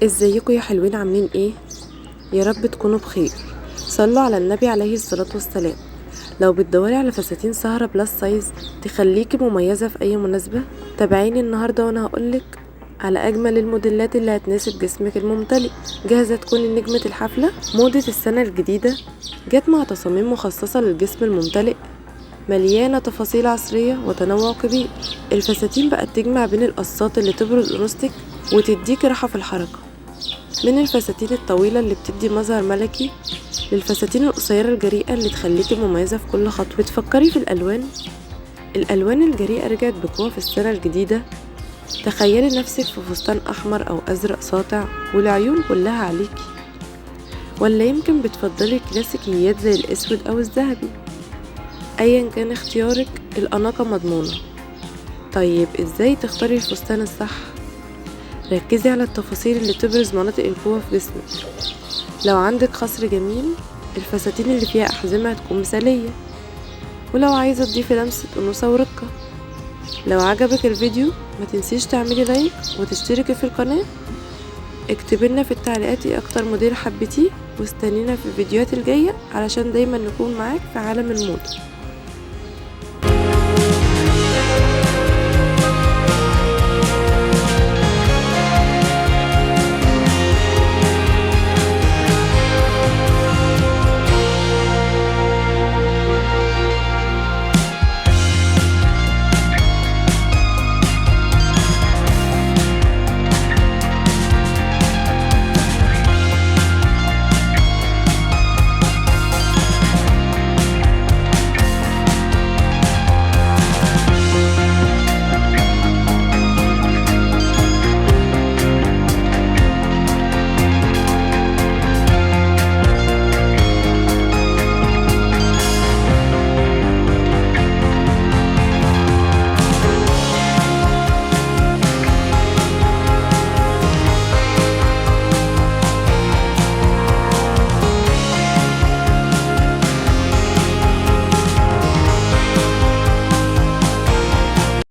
ازيكم يا حلوين، عاملين ايه؟ يا رب تكونوا بخير. صلوا على النبي عليه الصلاة والسلام. لو بتدوري على فساتين سهرة بلس سايز تخليكي مميزة في اي مناسبة، تابعيني النهاردة وانا هقولك على اجمل الموديلات اللي هتناسب جسمك الممتلئ. جاهزة تكوني نجمة الحفلة؟ موضة السنة الجديدة جت مع تصاميم مخصصة للجسم الممتلئ، مليانة تفاصيل عصرية وتنوع كبير. الفساتين بقت تجمع بين القصات اللي تبرز أنوثتك وتديك راحة في الحركة، من الفساتين الطويلة اللي بتدي مظهر ملكي للفساتين القصيرة الجريئة اللي تخليكي مميزة في كل خطوة. بتفكري في الألوان الجريئة رجعت بقوة في السنة الجديدة. تخيلي نفسك في فستان أحمر أو أزرق ساطع والعيون كلها عليكي، ولا يمكن بتفضلي كلاسيكيات زي الأسود أو الذهبي؟ أيا كان اختيارك، الأناقة مضمونة. طيب ازاي تختاري الفستان الصح؟ ركزي على التفاصيل اللي تبرز مناطق القوة في جسمك. لو عندك خصر جميل، الفساتين اللي فيها أحزمة هتكون مثالية، ولو عايزة تضيفي لمسة أنوثة ورقة. لو عجبك الفيديو ما تنسيش تعملي لايك وتشتركي في القناة. اكتبي لنا في التعليقات ايه اكتر موديل حبيتيه، واستنينا في الفيديوهات الجاية علشان دايما نكون معاك في عالم الموضة.